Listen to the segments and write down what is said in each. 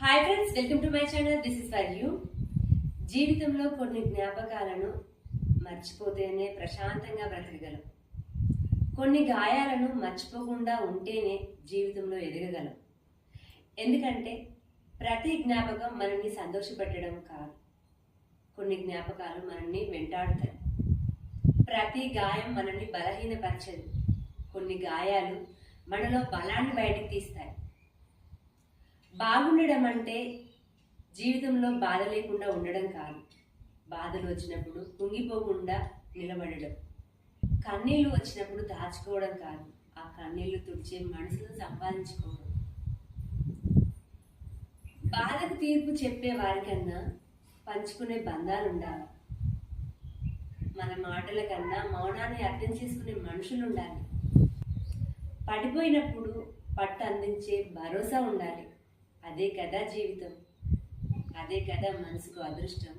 Hi friends, welcome to my channel. This is for you. జీవితంలో కొన్ని జ్ఞాపకాలను మర్చిపోతేనే ప్రశాంతంగా బ్రతకగలం. కొన్ని గాయాలను మర్చిపోకుండా ఉంటేనే జీవితంలో ఎదగగలం. ఎందుకంటే ప్రతి జ్ఞాపకం మనల్ని సంతోషపెట్టడం కాదు, కొన్ని జ్ఞాపకాలు మనల్ని వెంటాడుతాయి. ప్రతి గాయం మనల్ని బలహీనపరచదు, కొన్ని గాయాలు మనలో బలాన్ని బయటికి తీస్తాయి. బాగుండడం అంటే జీవితంలో బాధ లేకుండా ఉండడం కాదు, బాధలు వచ్చినప్పుడు కుంగిపోకుండా నిలబడడం. కన్నీళ్లు వచ్చినప్పుడు దాచుకోవడం కాదు, ఆ కన్నీళ్లు తుడిచే మనసును సంపాదించుకోవడం. బాధకు తీర్పు చెప్పే వారికన్నా పంచుకునే బంధాలు ఉండాలి. మన మాటల కన్నా మౌనాన్ని అర్థం చేసుకునే మనుషులు ఉండాలి. పడిపోయినప్పుడు పట్టు అందించే భరోసా ఉండాలి. అదే కదా జీవితం, అదే కదా మనసుకు అదృష్టం.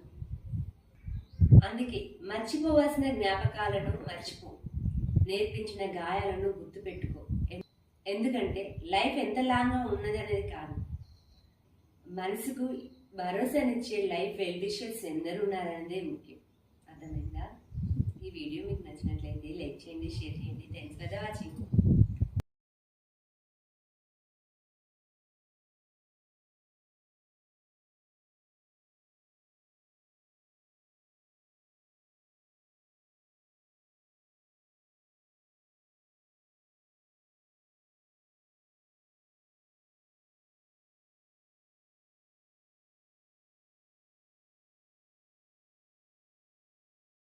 అందుకే మర్చిపోవలసిన జ్ఞాపకాలను మర్చిపో, నేర్పించిన గాయాలను గుర్తుపెట్టుకో. ఎందుకంటే లైఫ్ ఎంత లాంగా ఉన్నది అనేది కాదు, మనసుకు భరోసానిచ్చే లైఫ్ వెల్ విషర్స్ ఎందరు ఉన్నారనేదే ముఖ్యం. అర్థమైందా? ఈ వీడియో మీకు నచ్చినట్లయితే లైక్ చేయండి, షేర్ చేయండి. Thanks for watching.